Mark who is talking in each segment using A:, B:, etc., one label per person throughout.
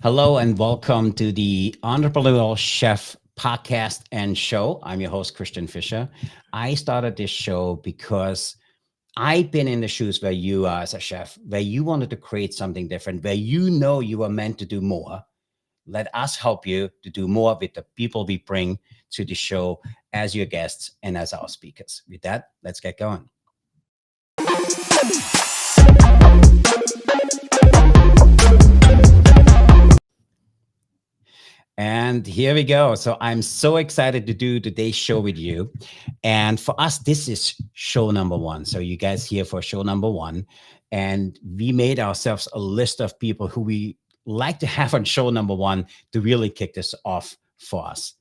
A: Hello and welcome to the Entrepreneurial Chef podcast and show. I'm your host, Christian Fischer. I started this show because I've been in the shoes where you are as a chef, where you wanted to create something different, where you know you are meant to do more. Let us help you to do more with the people we bring to the show as your guests and as our speakers. With that, let's get going. And here we go. So I'm so excited to do today's show with you. And for us, this is show number one. So you guys here for show number one. And we made ourselves a list of people who we like to have on show number one to really kick this off for us.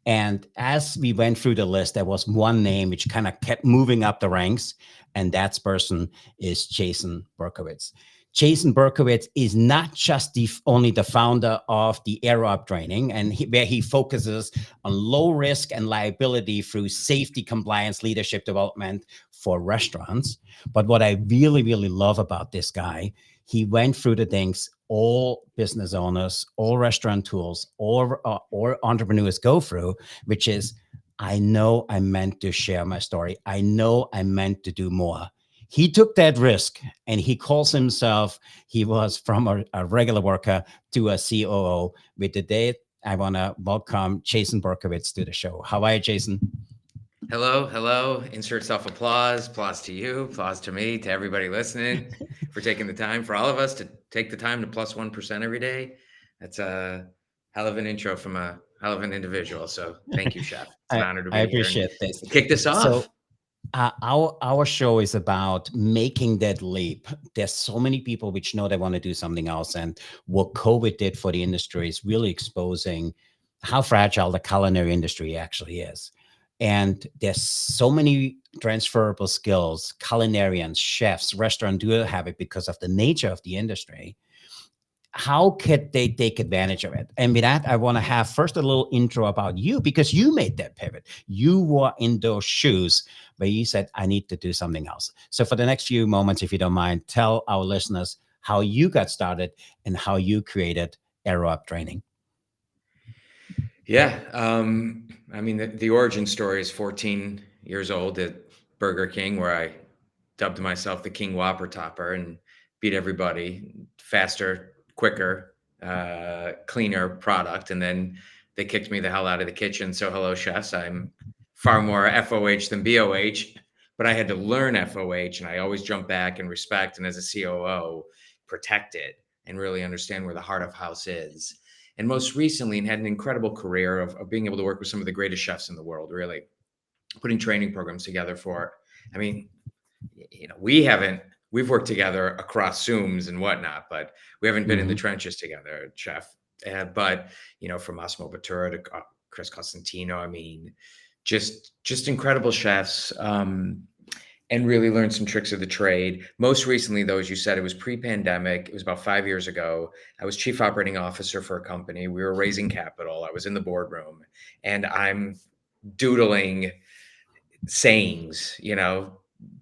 A: And as we went through the list, there was one name which kind of kept moving up the ranks, and that person is Jason Berkowitz. Jason Berkowitz is not just only the founder of the Aero Up training, and where he focuses on low risk and liability through safety, compliance, leadership development for restaurants. But what I really, really love about this guy, he went through the things all business owners, all restaurateurs, or entrepreneurs go through, which is, I know I'm meant to share my story. I know I'm meant to do more. He took that risk and he calls himself, he was from a regular worker to a COO. With today, I want to welcome Jason Berkowitz to the show. How are you, Jason?
B: Hello, hello. Insert self applause. Applause to you. Applause to me. To everybody listening for taking the time. For all of us to take the time to plus 1% every day. That's a hell of an intro from a hell of an individual. So thank you, Chef. It's an honor to
A: I
B: be here and
A: appreciate this.
B: kick this
A: So
B: off.
A: our show is about making that leap. There's so many people which know they want to do something else, and what COVID did for the industry is really exposing how fragile the culinary industry actually is. And there's so many transferable skills. Culinarians, chefs, restaurateurs have it because of the nature of the industry. How could they take advantage of it? And with that, I want to have first a little intro about you because you made that pivot. You were in those shoes where you said, I need to do something else. So for the next few moments, if you don't mind, tell our listeners how you got started and how you created Aero Up Training.
B: Yeah. The origin story is 14 years old at Burger King, where I dubbed myself the King Whopper Topper and beat everybody faster, quicker, cleaner product. And then they kicked me the hell out of the kitchen. So, hello, chefs. I'm far more FOH than BOH, but I had to learn FOH and I always jump back and respect. And as a COO, protect it and really understand where the heart of house is. And most recently, and had an incredible career of being able to work with some of the greatest chefs in the world, really putting training programs together for, I mean, we've worked together across Zooms and whatnot, but we haven't been in the
A: Mhm.
B: trenches together, Chef. But from Massimo Bottura to Chris Costantino, just incredible chefs, and really learned some tricks of the trade. Most recently, though, as you said, it was pre-pandemic. It was about 5 years ago. I was chief operating officer for a company. We were raising capital. I was in the boardroom, and I'm doodling sayings,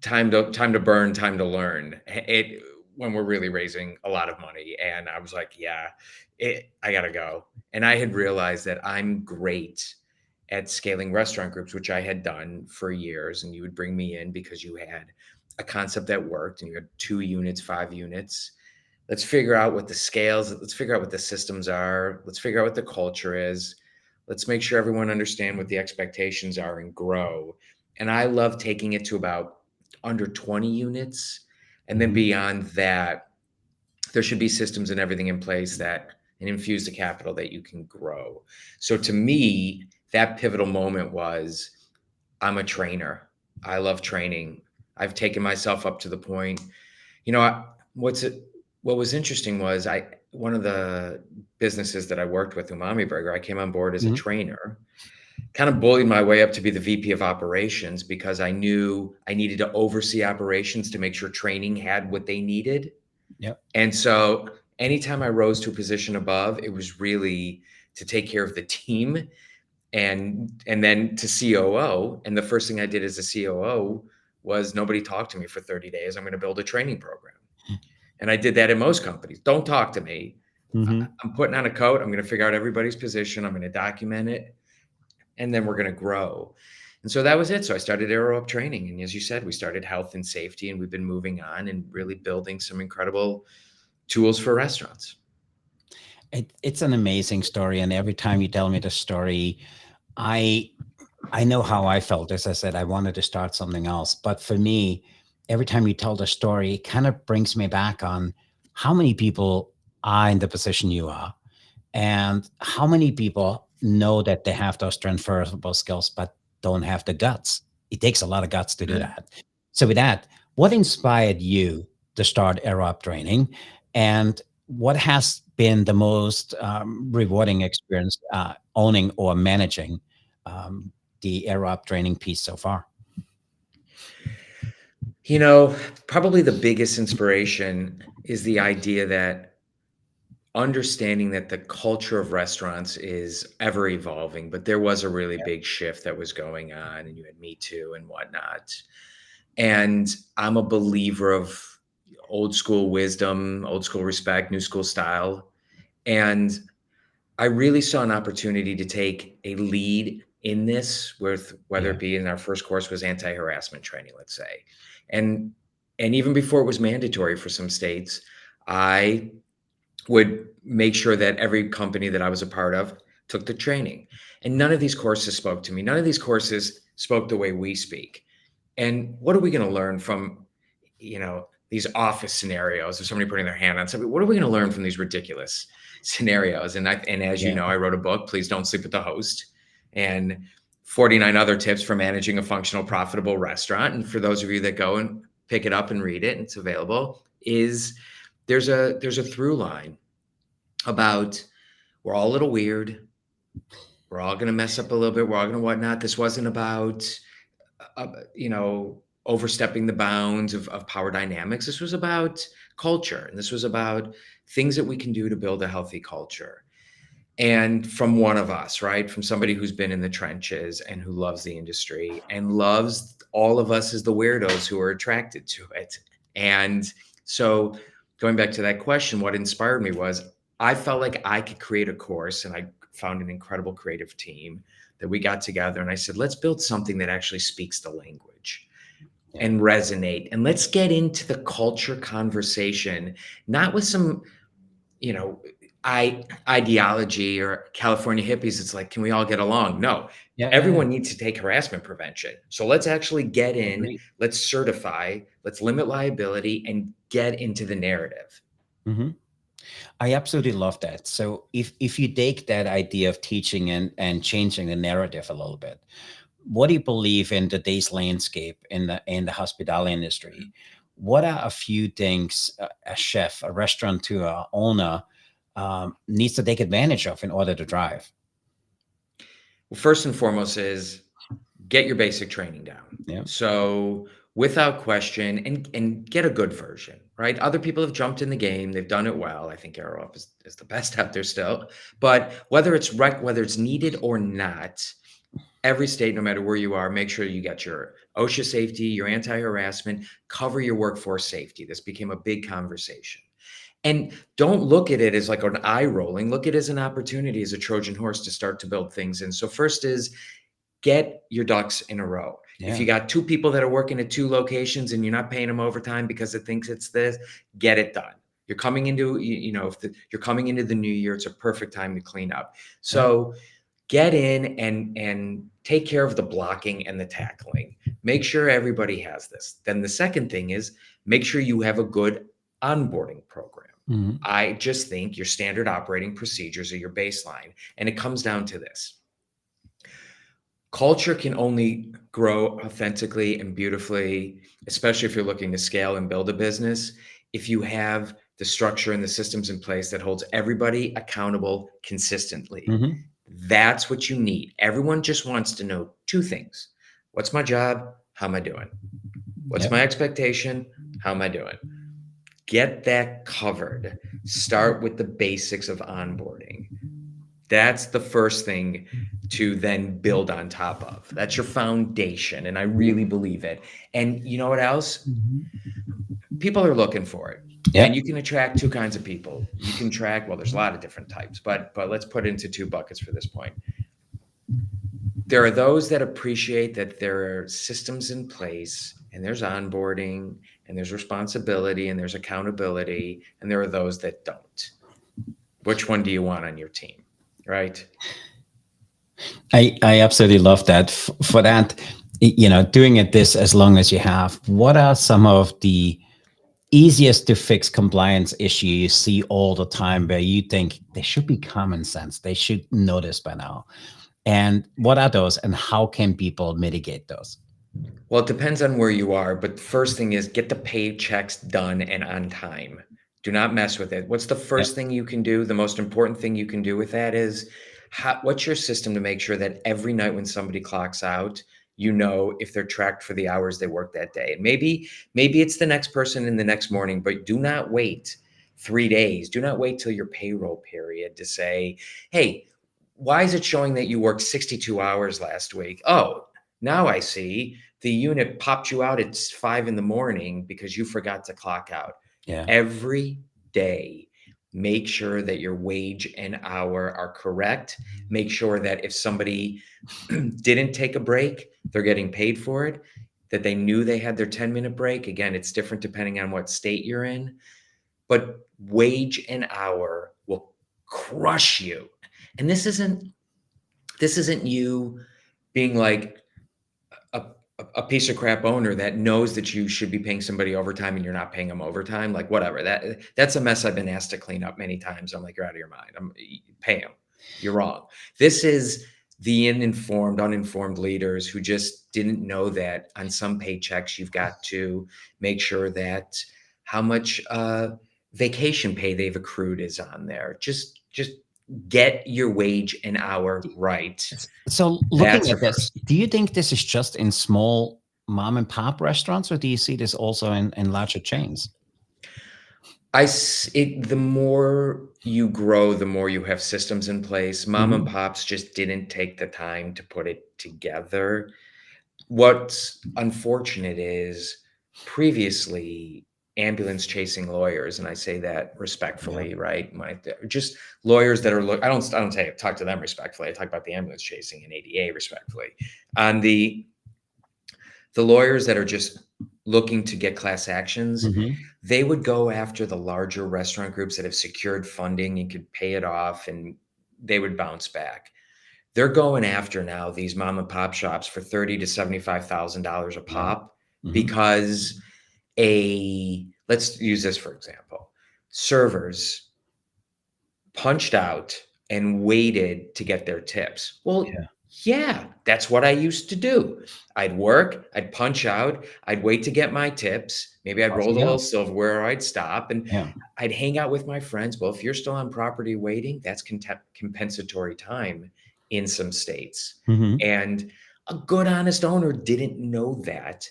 B: time to burn, time to learn. It when we're really raising a lot of money. And I was like, yeah, I gotta go. And I had realized that I'm great at scaling restaurant groups, which I had done for years. And you would bring me in because you had a concept that worked and you had 2 units, 5 units. Let's figure out what the scales, let's figure out what the systems are. Let's figure out what the culture is. Let's make sure everyone understand what the expectations are and grow. And I love taking it to about under 20 units. And then
A: Mhm.
B: beyond that, there should be systems and everything in place that and infuse the capital that you can grow. So to me, that pivotal moment was I'm a trainer. I love training. I've taken myself up to the point, you know, I, what's it what was interesting was I one of the businesses that I worked with, Umami Burger, I came on board as a
A: Mhm.
B: trainer, kind of bullied my way up to be the VP of operations because I knew I needed to oversee operations to make sure training had what they needed.
A: Yep.
B: And so anytime I rose to a position above, it was really to take care of the team and then to COO. And the first thing I did as a COO was nobody talked to me for 30 days. I'm going to build a training program. And I did that in most companies. Don't talk to me.
A: Hmm.
B: I'm putting on a coat. I'm going to figure out everybody's position. I'm going to document it, and then we're going to grow. And so that was it. So I started Aero Up Training. And as you said, we started health and safety, and we've been moving on and really building some incredible tools for restaurants.
A: It's an amazing story, and every time you tell me the story, I I know how I felt. As I said, I wanted to start something else, but for me, every time you tell the story, it kind of brings me back on how many people are in the position you are, and how many people know that they have those transferable skills but don't have the guts. It takes a lot of guts to do
B: Mhm.
A: that. So with that, what inspired you to start Aero Up Training, and what has been the most rewarding experience owning or managing um, the Aero Up Training piece so far?
B: You know, probably the biggest inspiration is the idea that understanding that the culture of restaurants is ever evolving, but there was a really big shift that was going on, and you had Me Too and whatnot. And I'm a believer of old school wisdom, old school respect, new school style. And I really saw an opportunity to take a lead in this, with whether
A: Yeah.
B: it be in our first course was anti-harassment training, let's say. And and even before it was mandatory for some states, I would make sure that every company that I was a part of took the training. And none of these courses spoke to me. None of these courses spoke the way we speak. And what are we going to learn from, these office scenarios of somebody putting their hand on something? What are we going to learn from these ridiculous scenarios? And as you
A: Yeah.
B: know, I wrote a book, Please Don't Sleep with the Host, and 49 other tips for managing a functional, profitable restaurant. And for those of you that go and pick it up and read it, and it's available, is there's a through line about, we're all a little weird. We're all going to mess up a little bit. We're all going to whatnot. This wasn't about overstepping the bounds of power dynamics. This was about culture, and this was about things that we can do to build a healthy culture. And from one of us, right? From somebody who's been in the trenches and who loves the industry and loves all of us as the weirdos who are attracted to it. And so, going back to that question, what inspired me was I felt like I could create a course, and I found an incredible creative team that we got together, and I said, let's build something that actually speaks the language
A: Yeah.
B: and resonate. And let's get into the culture conversation, not with some, you know, ideology or California hippies. It's like, can we all get along? No,
A: Yeah. Yeah. Yeah.
B: everyone needs to take harassment prevention. So let's actually get in,
A: Agreed.
B: let's certify, let's limit liability, and get into the narrative.
A: Hmm. I absolutely love that. So if you take that idea of teaching and changing the narrative a little bit, what do you believe in today's landscape in the hospitality industry? What are a few things a chef, a restaurateur, owner needs to take advantage of in order to drive?
B: Well, first and foremost is get your basic training down.
A: Yeah.
B: So without question, and get a good version, right? Other people have jumped in the game, they've done it well. I think Arrow Up is the best out there still. But whether it's needed or not, every state, no matter where you are, make sure you get your OSHA safety, your anti-harassment, cover your workforce safety. This became a big conversation. And don't look at it as like an eye rolling. Look at it as an opportunity, as a Trojan horse to start to build things in. So first is get your ducks in a row. If
A: Yeah.
B: you got two people that are working at two locations and you're not paying them overtime because it thinks it's this, get it done. You're coming into, you're coming into the new year, it's a perfect time to clean up.
A: Yeah.
B: So get in and take care of the blocking and the tackling. Make sure everybody has this. Then the second thing is make sure you have a good onboarding program.
A: Hmm.
B: I just think your standard operating procedures are your baseline. And it comes down to this: culture can only grow authentically and beautifully, especially if you're looking to scale and build a business, if you have the structure and the systems in place that holds everybody accountable consistently.
A: Hmm.
B: That's what you need. Everyone just wants to know two things: what's my job? How am I doing? What's
A: Yeah.
B: my expectation? How am I doing? Get that covered. Start with the basics of onboarding. That's the first thing to then build on top of. That's your foundation. And I really believe it. And you know what else? People are looking for it.
A: Yeah.
B: And you can attract two kinds of people. You can attract, well, there's a lot of different types, but let's put it into two buckets for this point. There are those that appreciate that there are systems in place and there's onboarding and there's responsibility and there's accountability, and there are those that don't. Which one do you want on your team, right?
A: I absolutely love that. For that, doing it this as long as you have, what are some of the easiest to fix compliance issue you see all the time where you think they should be common sense? They should know this by now. And what are those and how can people mitigate those?
B: Well, it depends on where you are, but the first thing is get the paychecks done and on time. Do not mess with it. What's the
A: Yeah.
B: first thing you can do? The most important thing you can do with that is what's your system to make sure that every night when somebody clocks out, you know if they're tracked for the hours they worked that day. Maybe it's the next person in the next morning, but do not wait 3 days. Do not wait till your payroll period to say, hey, why is it showing that you worked 62 hours last week? Oh, now I see the unit popped you out at 5 in the morning because you forgot to clock out.
A: Yeah.
B: Every day, make sure that your wage and hour are correct. Make sure that if somebody didn't take a break, they're getting paid for it, that they knew they had their 10-minute break. Again, it's different depending on what state you're in, but wage and hour will crush you. And this isn't you being like a, a piece of crap owner that knows that you should be paying somebody overtime and you're not paying them overtime. Like whatever, that's a mess I've been asked to clean up many times. I'm like, you're out of your mind. Pay them. You're wrong. This is the uninformed leaders who just didn't know that on some paychecks you've got to make sure that how much vacation pay they've accrued is on there. Just get your wage and hour right.
A: So looking
B: That's
A: at
B: the
A: this,
B: first.
A: do you think this is just in small mom and pop restaurants or do you see this also in larger chains?
B: The more you grow, the more you have systems in place. Mom and
A: Mhm.
B: pops just didn't take the time to put it together. What's unfortunate is previously ambulance chasing lawyers, and I say that
A: Yeah.
B: respectfully, right? Just lawyers that are I don't say talk to them respectfully. I talk about the ambulance chasing and ADA respectfully. On the lawyers that are just looking to get class actions,
A: Mhm.
B: they would go after the larger restaurant groups that have secured funding and could pay it off, and they would bounce back. They're going after now these mom and pop shops for $30,000 to $75,000 a
A: Yeah.
B: pop
A: Mhm.
B: because let's use this for example. Servers punched out and waited to get their tips. Well,
A: Yeah.
B: yeah, that's what I used to do. I'd work, I'd punch out, I'd wait to get my tips. Maybe I'd
A: Off
B: roll
A: you
B: the little
A: go.
B: silverware, or I'd stop and
A: Yeah.
B: I'd hang out with my friends. Well, if you're still on property waiting, that's compensatory time in some states.
A: Mhm.
B: And a good, honest owner didn't know that,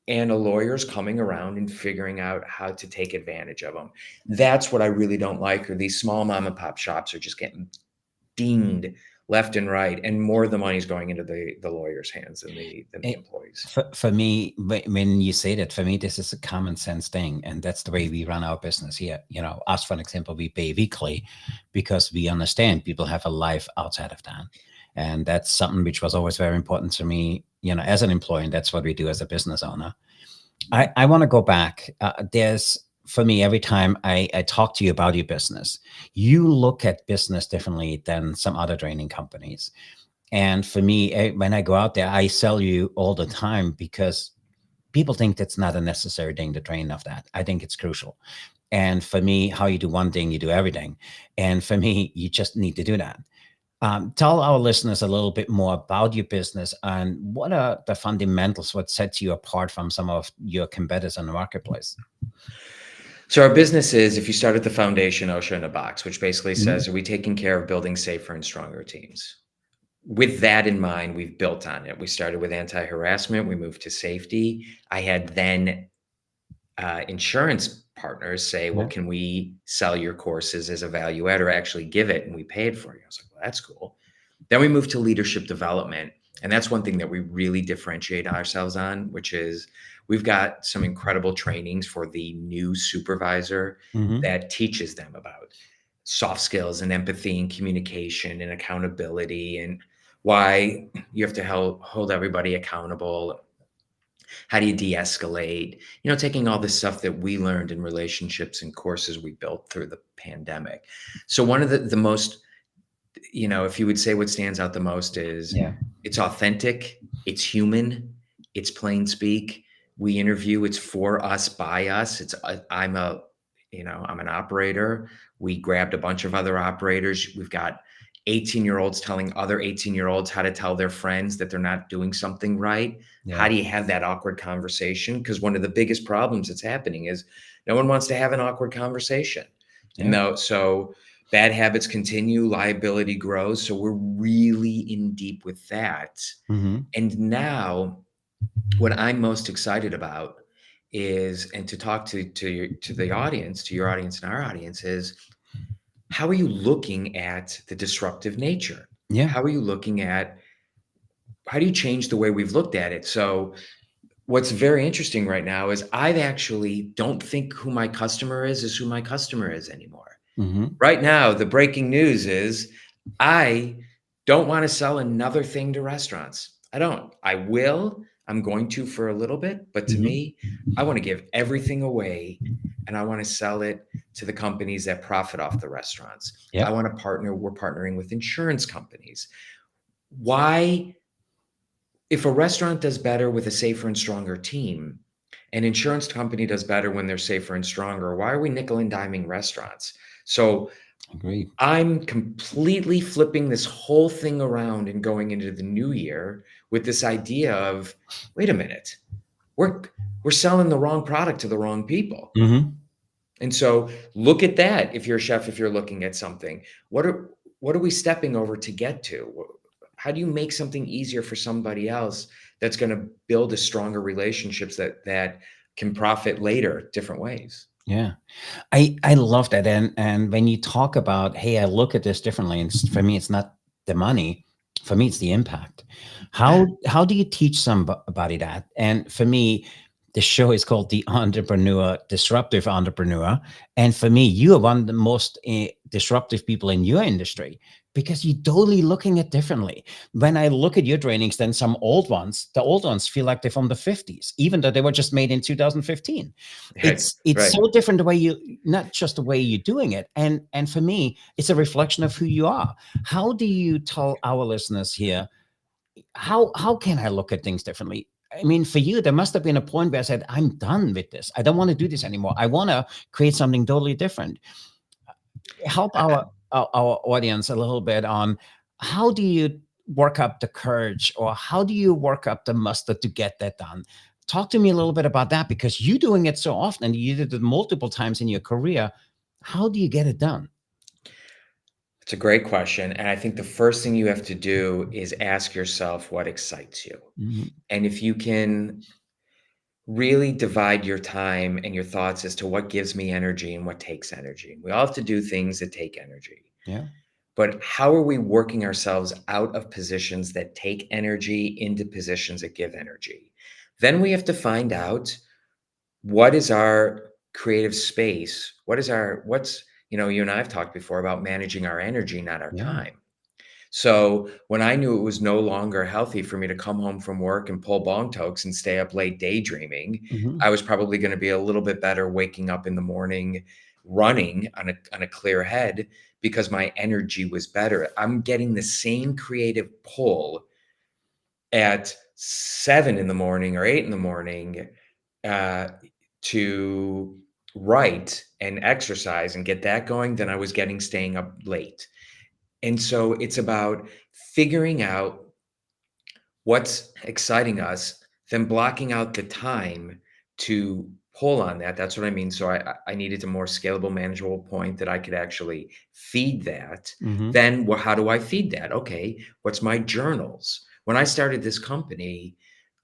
B: and a lawyer's coming around and figuring out how to take advantage of them. That's what I really don't like, or these small mom and pop shops are just getting dinged left and right, and more of the money's going into the lawyer's hands than the
A: It,
B: employees.
A: for me, when you say that, for me, this is a common sense thing. And that's the way we run our business here. Us, for example, we pay weekly because we understand people have a life outside of that. And that's something which was always very important to me, as an employee. And that's what we do as a business owner. I want to go back. For me, every time I talk to you about your business, you look at business differently than some other training companies. And for me, when I go out there, I sell you all the time because people think that's not a necessary thing to train of that. I think it's crucial. And for me, how you do one thing, you do everything. And for me, you just need to do that. Tell our listeners a little bit more about your business and what are the fundamentals, what sets you apart from some of your competitors in the marketplace.
B: So our business is, if you start at the foundation, OSHA in a box, which basically
A: Mhm.
B: says, are we taking care of building safer and stronger teams? With that in mind, we've built on it. We started with anti-harassment. We moved to safety. I had then insurance partners say, well,
A: Yeah.
B: can we sell your courses as a value add or actually give it and we paid for you? I was like, well, that's cool. Then we moved to leadership development. And that's one thing that we really differentiate ourselves on, which is we've got some incredible trainings for the new supervisor
A: Hmm.
B: that teaches them about soft skills and empathy and communication and accountability and why you have to hold everybody accountable. How do you de-escalate? Taking all this stuff that we learned in relationships and courses we built through the pandemic. So one of the most, if you would say what stands out the most is
A: Yeah.
B: it's authentic, it's human, it's plain speak. We interview, it's for us, by us. I'm an operator. We grabbed a bunch of other operators. We've got 18-year-olds telling other 18-year-olds how to tell their friends that they're not doing something right. How
A: Yeah.
B: do you have that awkward conversation? Because one of the biggest problems that's happening is no one wants to have an awkward conversation.
A: Yeah.
B: No, so bad habits continue, liability grows. So we're really in deep with that.
A: Hmm.
B: And now, what I'm most excited about is, and to talk to the audience, to your audience and our audience, is how are you looking at the disruptive nature?
A: Yeah.
B: How are you looking at how do you change the way we've looked at it? So what's very interesting right now is I actually don't think who my customer is who my customer is anymore.
A: Hmm.
B: Right now, the breaking news is I don't want to sell another thing to restaurants. I don't. I will. I'm going to for a little bit. But to
A: Hmm.
B: me, I want to give everything away and I want to sell it to the companies that profit off the restaurants. I
A: Yep.
B: want to partner. We're partnering with insurance companies. Why, if a restaurant does better with a safer and stronger team, an insurance company does better when they're safer and stronger, why are we nickel and diming restaurants? So
A: Agreed.
B: I'm completely flipping this whole thing around and going into the new year with this idea of, wait a minute, we're we're selling the wrong product to the wrong people.
A: Hmm.
B: And so look at that if you're a chef, if you're looking at something. What are we stepping over to get to? How do you make something easier for somebody else that's going to build a stronger relationships that can profit later different ways?
A: Yeah. I love that. And when you talk about, hey, I look at this differently, and for me, it's not the money. For me, it's the impact. How do you teach somebody that? And for me, the show is called The Entrepreneur, Disruptive Entrepreneur. And for me, you are one of the most disruptive people in your industry because you're totally looking at differently. When I look at your trainings, then some the old ones feel like they're from the 50s, even though they were just made in 2015.
B: Right,
A: It's
B: right.
A: so different the way not just the way you're doing it. And for me, it's a reflection of who you are. How do you tell our listeners here, how can I look at things differently? I mean, for you, there must have been a point where I said, I'm done with this. I don't want to do this anymore. I want to create something totally different. Help
B: I- I-
A: our audience a little bit on how do you work up the courage, or how do you work up the muster to get that done? Talk to me a little bit about that, because you're doing it so often and you did it multiple times in your career. How do you get it done?
B: It's a great question. And I think the first thing you have to do is ask yourself what excites you.
A: Hmm.
B: And if you can really divide your time and your thoughts as to what gives me energy and what takes energy. We all have to do things that take energy.
A: Yeah.
B: But how are we working ourselves out of positions that take energy into positions that give energy? Then we have to find out what is our creative space? You and I have talked before about managing our energy, not our
A: Yeah.
B: time. So when I knew it was no longer healthy for me to come home from work and pull bong tokes and stay up late daydreaming,
A: Hmm.
B: I was probably going to be a little bit better waking up in the morning, running on a clear head because my energy was better. I'm getting the same creative pull at 7 in the morning or 8 in the morning uh, to write and exercise and get that going than I was getting staying up late. And so it's about figuring out what's exciting us, then blocking out the time to pull on that. That's what I mean. So I needed a more scalable, manageable point that I could actually feed that.
A: Hmm.
B: Then, well, how do I feed that? Okay, what's my journals? When I started this company,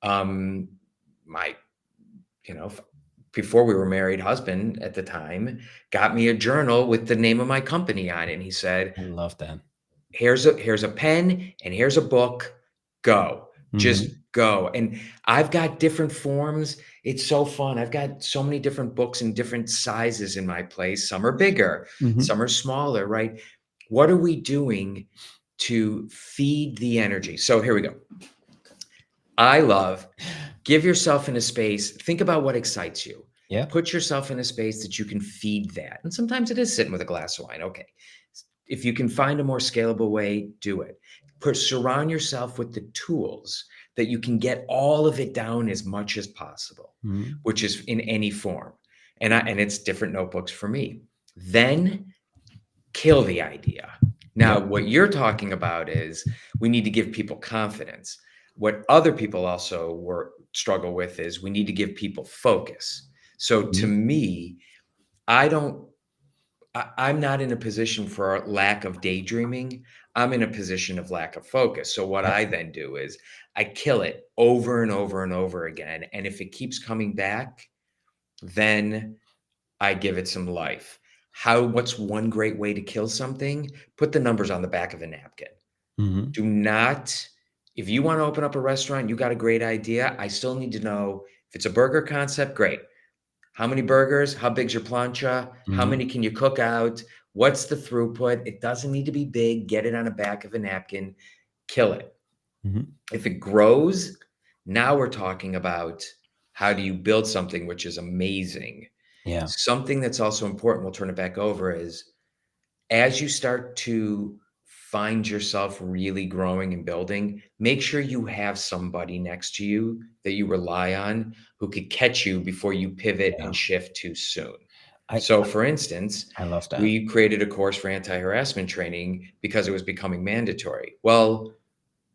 B: um, my, before we were married, husband at the time got me a journal with the name of my company on it. And he said,
A: I love that.
B: here's a pen and here's a book. go, just
A: Mhm.
B: go. And I've got different forms. It's so fun. I've got so many different books in different sizes in my place. Some are bigger,
A: Mhm.
B: some are smaller, right? What are we doing to feed the energy? So here we go. I love give yourself in a space, think about what excites you.
A: Yeah.
B: Put yourself in a space that you can feed that. And sometimes it is sitting with a glass of wine. Okay. If you can find a more scalable way, do it. Surround yourself with the tools that you can get all of it down as much as possible,
A: Mhm.
B: which is in any form. And it's different notebooks for me. Then kill the idea. Now,
A: Yep.
B: what you're talking about is we need to give people confidence. What other people also struggle with is we need to give people focus. So to
A: Mhm.
B: me, I'm not in a position for a lack of daydreaming. I'm in a position of lack of focus. So what
A: Yep.
B: I then do is I kill it over and over and over again. And if it keeps coming back, then I give it some life. What's one great way to kill something? Put the numbers on the back of a napkin.
A: Mhm.
B: Do not, if you want to open up a restaurant, you got a great idea. I still need to know if it's a burger concept, great. How many burgers? How big's your plancha? How
A: Mhm.
B: many can you cook out? What's the throughput? It doesn't need to be big. Get it on the back of a napkin. Kill it.
A: Mhm.
B: If it grows, now we're talking about how do you build something which is amazing.
A: Yeah.
B: Something that's also important, we'll turn it back over, is as you start to find yourself really growing and building, make sure you have somebody next to you that you rely on who could catch you before you pivot
A: Yeah.
B: and shift too soon.
A: I
B: So, for instance,
A: I love that.
B: we created a course for anti harassment training because it was becoming mandatory. Well,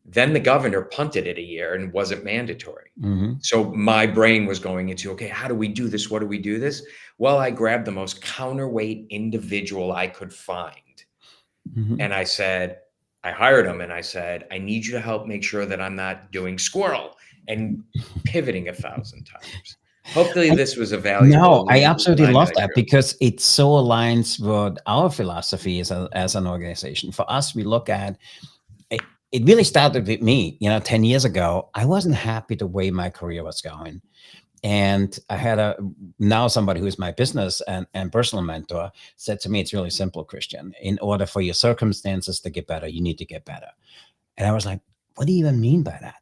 B: then the governor punted it a year and wasn't mandatory.
A: Mhm.
B: So my brain was going into, okay, how do we do this? What do we do this? Well, I grabbed the most counterweight individual I could find.
A: Mhm.
B: And I hired him and I said, I need you to help make sure that I'm not doing squirrel and pivoting 1,000 times. Hopefully this was a
A: No,
B: valuable
A: I
B: little
A: absolutely
B: line that
A: love
B: I
A: that
B: drew.
A: because it so aligns with our philosophy as an organization. For us, we look at it, it really started with me, 10 years ago. I wasn't happy the way my career was going. And I had now somebody who's my business and personal mentor said to me, it's really simple, Christian. In order for your circumstances to get better, you need to get better. And I was like, what do you even mean by that?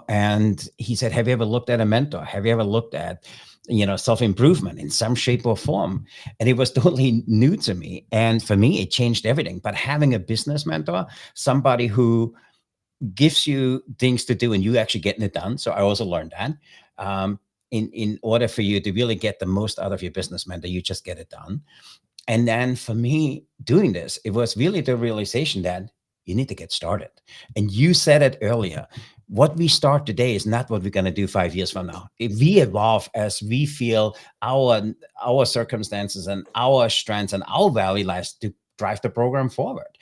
A: And he said, have you ever looked at a mentor? Have you ever looked at, self-improvement in some shape or form? And it was totally new to me. And for me, it changed everything. But having a business mentor, somebody who gives you things to do and you actually getting it done. So I also learned that. In order for you to really get the most out of your business mentor, you just get it done. And then for me doing this, it was really the realization that you need to get started. And you said it earlier. What we start today is not what we're going to do 5 years from now. If we evolve as we feel our circumstances and our strengths and our value lies to drive the program forward.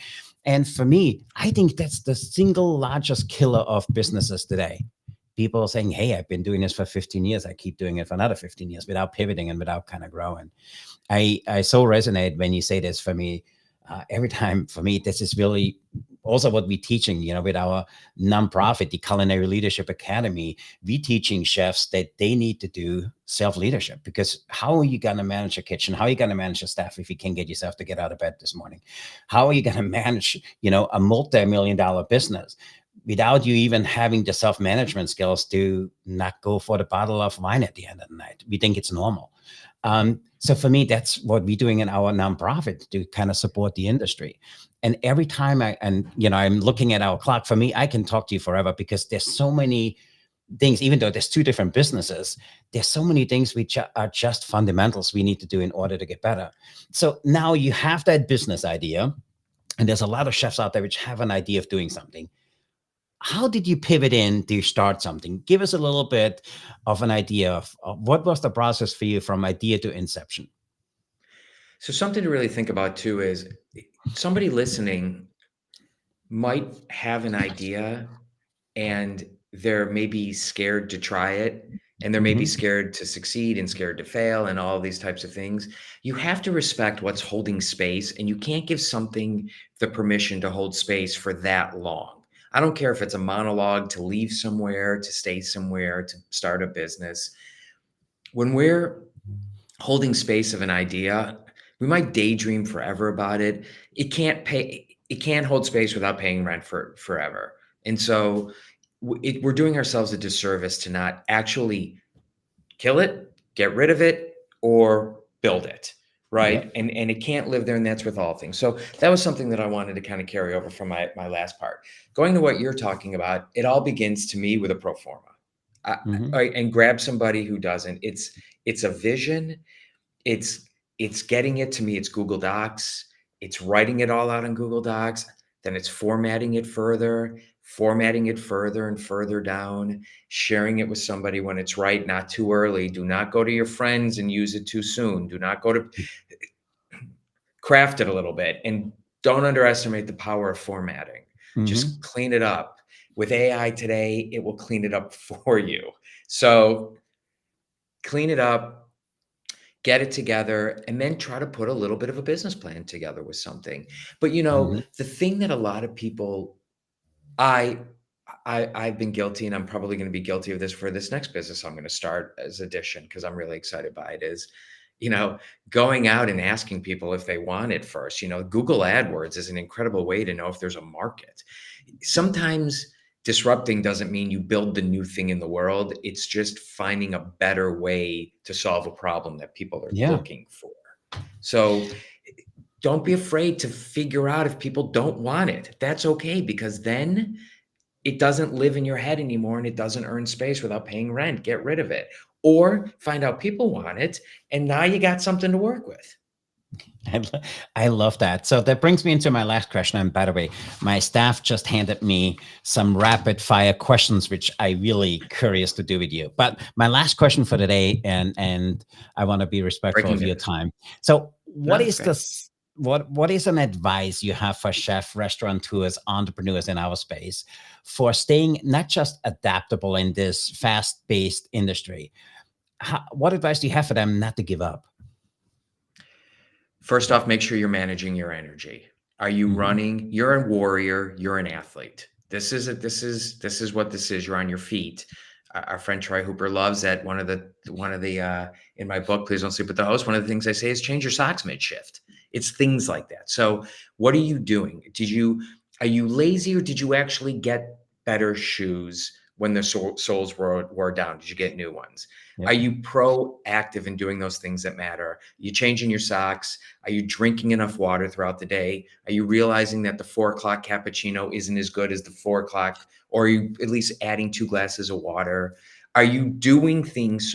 A: And for me, I think that's the single largest killer of businesses today. People saying, hey, I've been doing this for 15 years. I keep doing it for another 15 years without pivoting and without kind of growing. I so resonate when you say this for me. Every time for me, this is really also what we're teaching, with our nonprofit, the Culinary Leadership Academy. We teaching chefs that they need to do self-leadership because how are you going to manage a kitchen? How are you going to manage a staff if you can't get yourself to get out of bed this morning? How are you going to manage, a multi-million-dollar business without you even having the self-management skills to not go for the bottle of wine at the end of the night? We think it's normal. So for me, that's what we're doing in our nonprofit to kind of support the industry. And every time I'm looking at our clock, for me, I can talk to you forever because there's so many things, even though there's two different businesses, there's so many things which are just fundamentals we need to do in order to get better. So now you have that business idea, and there's a lot of chefs out there which have an idea of doing something. How did you pivot in to start something? Give us a little bit of an idea of what was the process for you from idea to inception.
B: So something to really think about too is somebody listening might have an idea and they're maybe scared to try it and they're maybe
A: Mhm.
B: scared to succeed and scared to fail and all these types of things. You have to respect what's holding space and you can't give something the permission to hold space for that long. I don't care if it's a monologue to leave somewhere, to stay somewhere, to start a business. When we're holding space of an idea, we might daydream forever about it. It can't hold space without paying rent for forever. And so we're doing ourselves a disservice to not actually kill it, get rid of it, or build it, right?
A: Yep.
B: And it can't live there, and that's with all things. So that was something that I wanted to kind of carry over from my last part. Going to what you're talking about, it all begins to me with a pro forma.
A: Hmm.
B: And grab somebody who doesn't. It's a vision. It's it's getting it to me. It's Google Docs. It's writing it all out in Google Docs. Then it's formatting it further and further down, sharing it with somebody when it's right, not too early. Do not go to your friends and use it too soon. Do not go to craft it a little bit, and don't underestimate the power of formatting. Just
A: Hmm.
B: clean it up. With AI today, it will clean it up for you. So clean it up, get it together, and then try to put a little bit of a business plan together with something. But
A: Hmm.
B: the thing that a lot of people, I, I've been guilty, and I'm probably going to be guilty of this for this next business I'm going to start as addition because I'm really excited by it. Is you know going out and asking people if they want it first. Google AdWords is an incredible way to know if there's a market. Sometimes disrupting doesn't mean you build the new thing in the world. It's just finding a better way to solve a problem that people are
A: Yeah.
B: looking for. So don't be afraid to figure out if people don't want it. That's okay, because then it doesn't live in your head anymore and it doesn't earn space without paying rent. Get rid of it. Or find out people want it, and now you got something to work with.
A: I, lo- I love that. So that brings me into my last question. And by the way, my staff just handed me some rapid fire questions, which I really curious to do with you. But my last question for today, and I want to be respectful
B: Breaking
A: of your
B: news.
A: time. So,
B: No,
A: what
B: it's
A: is
B: okay.
A: this? What is an advice you have for chef, restaurateurs, entrepreneurs in our space for staying not just adaptable in this fast-paced industry? What advice do you have for them not to give up?
B: First off, make sure you're managing your energy. Are you
A: Hmm.
B: running? You're a warrior. You're an athlete. This is what this is. You're on your feet. Our friend Troy Hooper loves that. One of the in my book, Please Don't Sleep with the Host. One of the things I say is change your socks mid shift. It's things like that. So, what are you doing? Are you lazy, or did you actually get better shoes when the soles wore down? Did you get new ones? Are
A: Yep.
B: you proactive in doing those things that matter? Are you changing your socks? Are you drinking enough water throughout the day? Are you realizing that the 4 o'clock cappuccino isn't as good as the 4 o'clock? Or are you at least adding 2 glasses of water? Are you doing things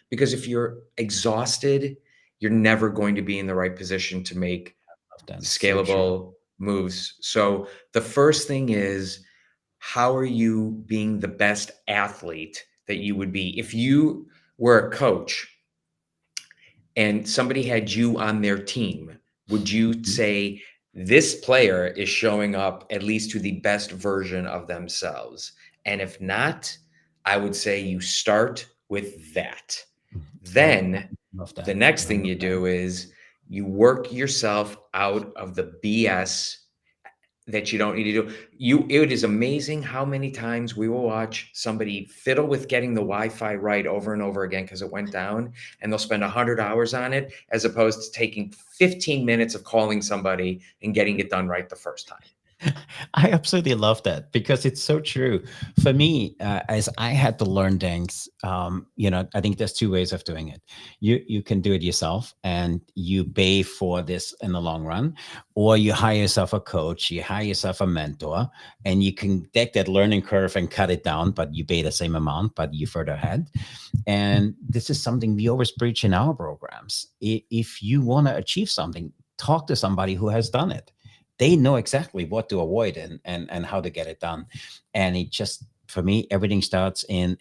B: because if you're exhausted, you're never going to be in the right position to make
A: Love that. So true.
B: scalable moves. So the first thing is, how are you being the best athlete that you would be? If you were a coach and somebody had you on their team, would you
A: Mhm.
B: say this player is showing up at least to the best version of themselves? And if not, I would say you start with that.
A: I
B: Then
A: love
B: the
A: that.
B: next
A: I
B: thing
A: love
B: you
A: that.
B: do is you work yourself out of the BS that you don't need to do. It is amazing how many times we will watch somebody fiddle with getting the Wi-Fi right over and over again because it went down, and they'll spend 100 hours on it as opposed to taking 15 minutes of calling somebody and getting it done right the first time.
A: I absolutely love that because it's so true. For me, as I had to learn things, I think there's two ways of doing it. You can do it yourself, and you pay for this in the long run, or you hire yourself a coach, you hire yourself a mentor, and you can take that learning curve and cut it down, but you pay the same amount, but you further ahead. And this is something we always preach in our programs. If you want to achieve something, talk to somebody who has done it. They know exactly what to avoid and how to get it done. And it just, for me, everything starts in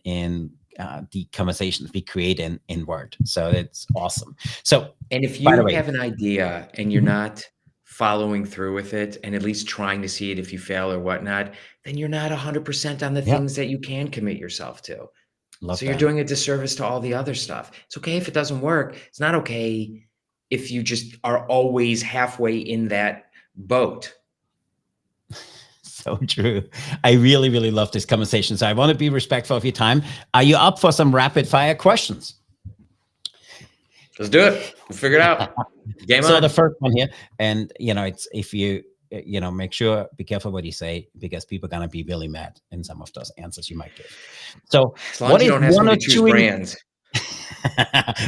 A: the conversations we create in Word. So it's awesome. So,
B: And if
A: by the
B: you
A: way,
B: have an idea and you're
A: mhm,
B: not following through with it and at least trying to see it if you fail or whatnot, then you're not 100% on the
A: yeah,
B: things that you can commit yourself to.
A: love
B: So you're
A: that.
B: doing a disservice to all the other stuff. It's okay if it doesn't work. It's not okay if you just are always halfway in that boat.
A: So true. I really, really love this conversation. So I want to be respectful of your time. Are you up for some rapid fire questions?
B: Let's do it. We'll figure it out. Game
A: So the
B: on.
A: first one here, and it's if you make sure be careful what you say because people are gonna be really mad in some of those answers you might give. So
B: As long
A: what
B: as you
A: is
B: don't ask me
A: one
B: to
A: or
B: choose
A: two
B: brands.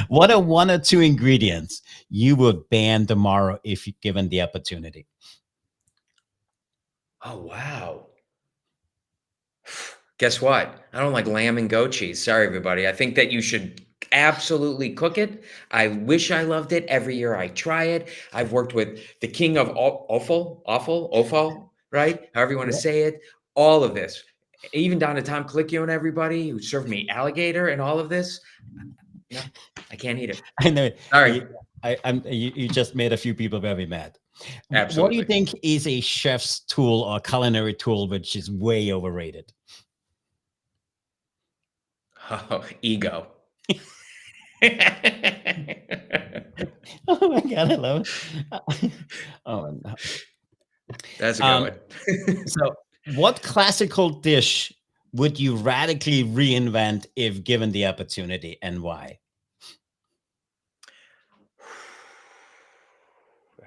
A: what are one or two ingredients you would ban tomorrow if given the opportunity?
B: Oh, wow. Guess what? I don't like lamb and goat cheese. Sorry, everybody. I think that you should absolutely cook it. I wish I loved it. Every year I try it. I've worked with the king of offal, right? However you want to
A: Yeah.
B: say it. All of this, even down to Tom Colicchio and everybody who served me alligator and all of this. No, I can't eat it.
A: I know.
B: Sorry.
A: You, you just made a few people very mad. What do you
B: Absolutely.
A: think is a chef's tool or culinary tool which is way overrated?
B: Oh, ego.
A: Oh my god, I love it. Oh no.
B: That's a good
A: Um,
B: one.
A: so what classical dish would you radically reinvent if given the opportunity and why?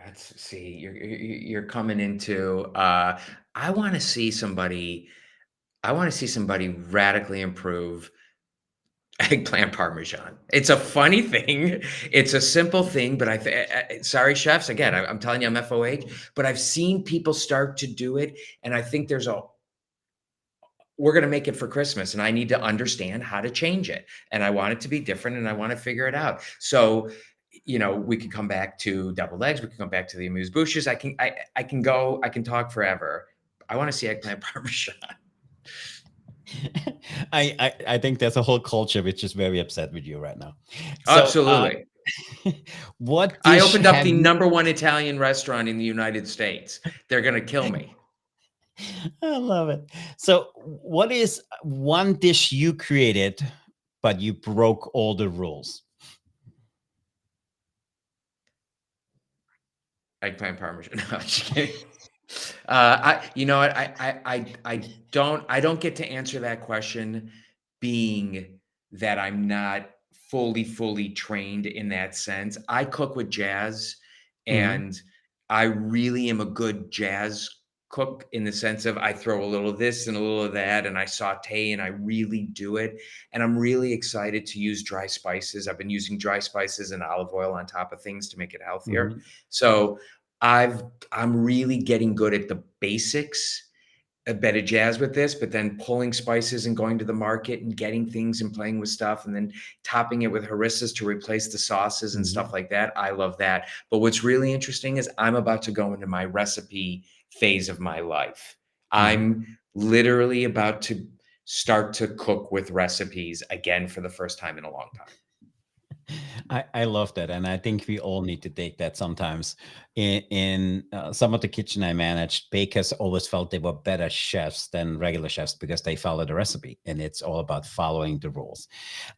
B: Let's see. You're coming into. I want to see somebody. I want to see somebody radically improve eggplant parmesan. It's a funny thing. It's a simple thing, but sorry, chefs. Again, I'm telling you, I'm FOH. But I've seen people start to do it, and I think there's a. We're going to make it for Christmas, and I need to understand how to change it. And I want it to be different, and I want to figure it out. So, we can come back to deviled eggs. We can come back to the amuse bouches. I can go. I can talk forever. I want to see eggplant parmesan.
A: I think there's a whole culture which is very upset with you right now. So,
B: Absolutely.
A: what
B: I
A: dish
B: opened up
A: have
B: the
A: you?
B: #1 Italian restaurant in the United States. They're going to kill me.
A: I love it. So, what is one dish you created, but you broke all the rules?
B: Eggplant parmesan. No, I'm just kidding. You know what? I don't get to answer that question, being that I'm not fully trained in that sense. I cook with jazz,
A: Mhm,
B: and I really am a good jazz cook in the sense of I throw a little of this and a little of that, and I saute and I really do it. And I'm really excited to use dry spices. I've been using dry spices and olive oil on top of things to make it healthier.
A: mhm,
B: So I'm really getting good at the basics a bit of jazz with this, but then pulling spices and going to the market and getting things and playing with stuff and then topping it with harisses to replace the sauces and
A: mhm,
B: stuff like that. I love that. But what's really interesting is I'm about to go into my recipe phase of my life.
A: mhm.
B: I'm literally about to start to cook with recipes again for the first time in a long time.
A: I love that, and I think we all need to take that sometimes. In some of the kitchen I managed, bakers always felt they were better chefs than regular chefs because they followed the recipe, and it's all about following the rules.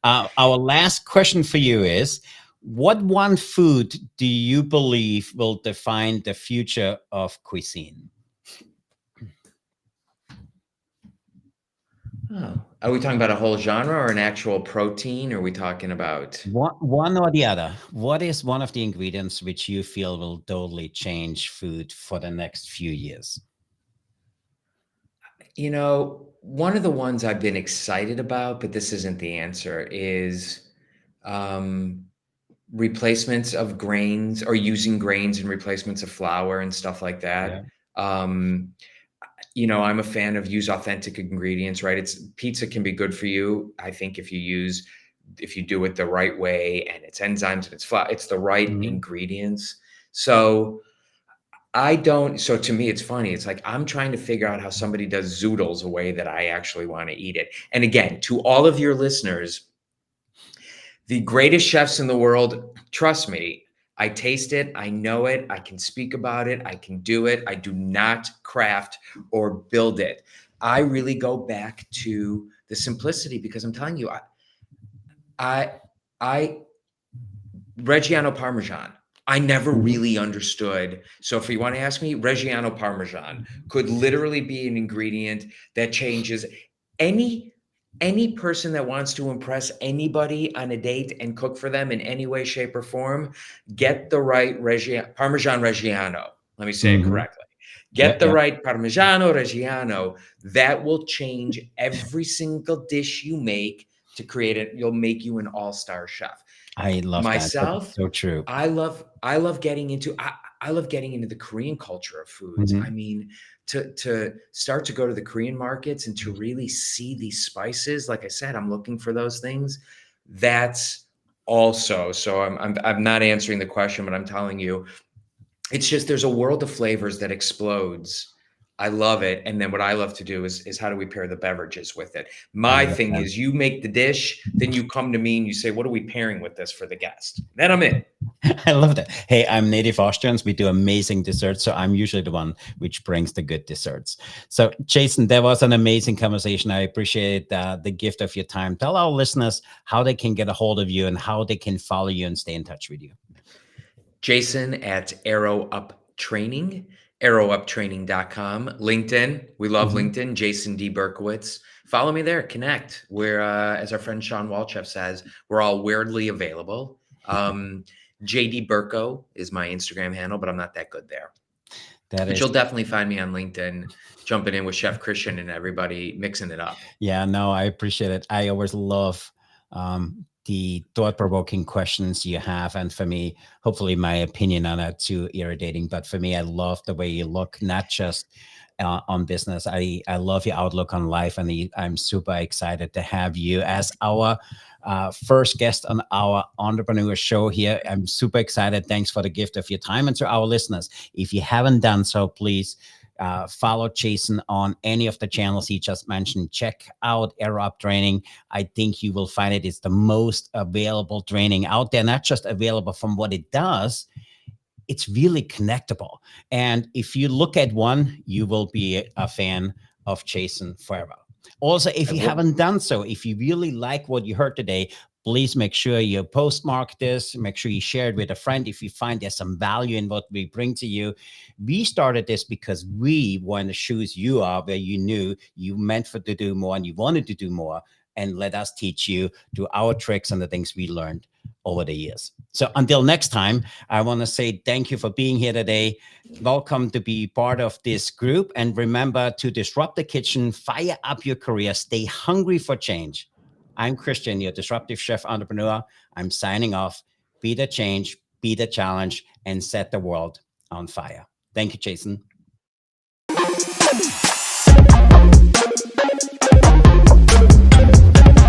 A: Our last question for you is: what one food do you believe will define the future of cuisine?
B: Oh, are we talking about a whole genre or an actual protein? Or are we talking about
A: One or the other. What is one of the ingredients which you feel will totally change food for the next few years?
B: One of the ones I've been excited about, but this isn't the answer, is um, replacements of grains or using grains in replacements of flour and stuff like
A: Yeah.
B: that. Um, I'm a fan of use authentic ingredients, right? It's pizza can be good for you. I think if you do it the right way and it's enzymes and it's flour, it's the right
A: Mhm.
B: ingredients. So I don't so to me, it's funny. It's like I'm trying to figure out how somebody does zoodles a way that I actually want to eat it. And again, to all of your listeners, the greatest chefs in the world, trust me, I taste it, I know it, I can speak about it, I can do it. I do not craft or build it. I really go back to the simplicity because I'm telling you, I Reggiano Parmesan. I never
A: Mhm.
B: really understood. So if you want to ask me, Reggiano Parmesan could literally be an ingredient that changes any any person that wants to impress anybody on a date and cook for them in any way, shape, or form. Get the right Parmesan Reggiano. Let me say it
A: Mhm.
B: correctly.
A: Yeah,
B: Get the
A: yeah.
B: right Parmigiano Reggiano. That will change every single dish you make to create it. You'll make you an all-star chef.
A: I love that. That's
B: Myself,
A: so true.
B: I love getting into I love getting into the Korean culture of foods. I
A: Mhm.
B: mean, to start to go to the Korean markets and to really see these spices, like I said, I'm looking for those things. That's also, so I'm not answering the question, but I'm telling you, it's just there's a world of flavors that explodes. I love it. And then what I love to do is how do we pair the beverages with it?
A: I
B: My
A: love
B: thing
A: that.
B: is you make the dish, then you come to me and you say, what are we pairing with this for the guest? Then I'm in.
A: I love that. Hey, I'm native Austrians. We do amazing desserts. So I'm usually the one which brings the good desserts. So, Jason, that was an amazing conversation. I appreciate the gift of your time. Tell our listeners how they can get a hold of you and how they can follow you and stay in touch with you.
B: Jason at Arrow Up Training, arrowuptraining.com. LinkedIn. We love
A: Mhm.
B: LinkedIn. Jason D. Berkowitz. Follow me there. Connect. We're, as our friend Sean Walchef says, we're all weirdly available. JD Burko is my Instagram handle, but I'm not that good there.
A: That
B: But
A: is,
B: you'll definitely find me on LinkedIn, jumping in with Chef Christian and everybody mixing it up.
A: yeah, no, I appreciate it. I always love the thought-provoking questions you have. And for me, hopefully my opinion on it too irritating. But for me, I love the way you look, not just on business. I love your outlook on life. And I'm super excited to have you as our first guest on our entrepreneur show here. I'm super excited. Thanks for the gift of your time. And to our listeners, if you haven't done so, please follow Jason on any of the channels he just mentioned. Check out Arrow Up Training. I think you will find it is the most available training out there, not just available from what it does, it's really connectable. And if you look at one, you will be a fan of Jason forever. Also, if
B: I
A: you
B: will.
A: haven't done so, if you really like what you heard today, please make sure you postmark this, make sure you share it with a friend if you find there's some value in what we bring to you. We started this because we want to shoes you are where you knew you meant for to do more and you wanted to do more, and let us teach you through our tricks and the things we learned over the years. So until next time, I want to say thank you for being here today. Welcome to be part of this group. And remember to disrupt the kitchen, fire up your career, stay hungry for change. I'm Christian, your disruptive chef entrepreneur. I'm signing off. Be the change, be the challenge, and set the world on fire. Thank you, Jason.